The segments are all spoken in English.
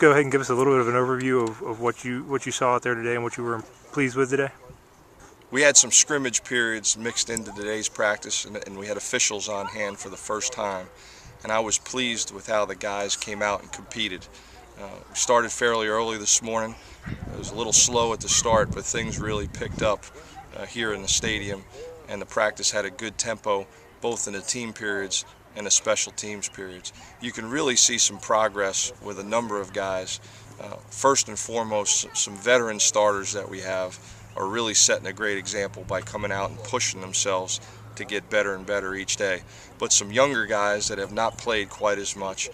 go ahead and give us a little bit of an overview of what you saw out there today and what you were pleased with today? We had some scrimmage periods mixed into today's practice, and we had officials on hand for the first time. And I was pleased with how the guys came out and competed. We started fairly early this morning. It was a little slow at the start, but things really picked up here in the stadium, and the practice had a good tempo, both in the team periods and the special teams periods. You can really see some progress with a number of guys. First and foremost, some veteran starters that we have are really setting a great example by coming out and pushing themselves to get better and better each day. But some younger guys that have not played quite as much.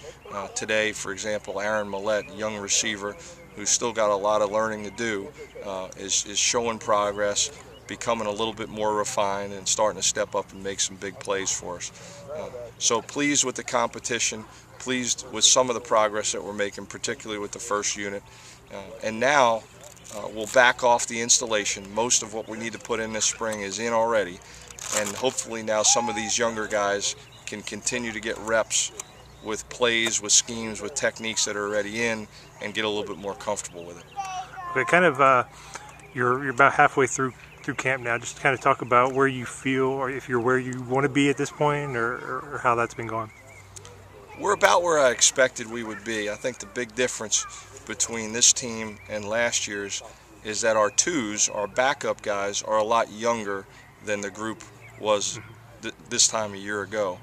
Today, for example, Aaron Millette, young receiver, who's still got a lot of learning to do, is showing progress, becoming a little bit more refined and starting to step up and make some big plays for us. So pleased with the competition, pleased with some of the progress that we're making, particularly with the first unit. And now we'll back off the installation. Most of what we need to put in this spring is in already. And hopefully now some of these younger guys can continue to get reps with plays, with schemes, with techniques that are already in, and get a little bit more comfortable with it. Okay, kind of you're about halfway through camp now. Just kind of talk about where you feel, or if you're where you want to be at this point, or how that's been going. We're about where I expected we would be. I think the big difference between this team and last year's is that our twos, our backup guys, are a lot younger than the group was this time a year ago.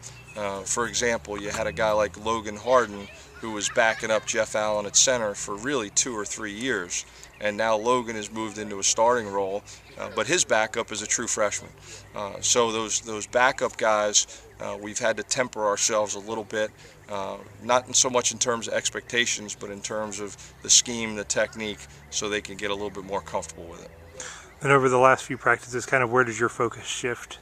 For example, you had a guy like Logan Harden who was backing up Jeff Allen at center for really 2 or 3 years, and now Logan has moved into a starting role, but his backup is a true freshman. So those backup guys, we've had to temper ourselves a little bit, not so much in terms of expectations, but in terms of the scheme, the technique, so they can get a little bit more comfortable with it. And over the last few practices, kind of where does your focus shift?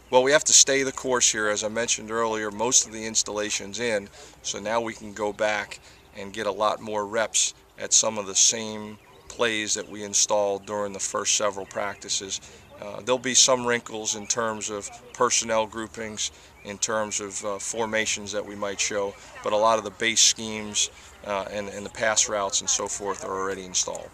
Well, we have to stay the course here. As I mentioned earlier, most of the installation's in, so now we can go back and get a lot more reps at some of the same plays that we installed during the first several practices. There'll be some wrinkles in terms of personnel groupings, in terms of formations that we might show, but a lot of the base schemes and the pass routes and so forth are already installed.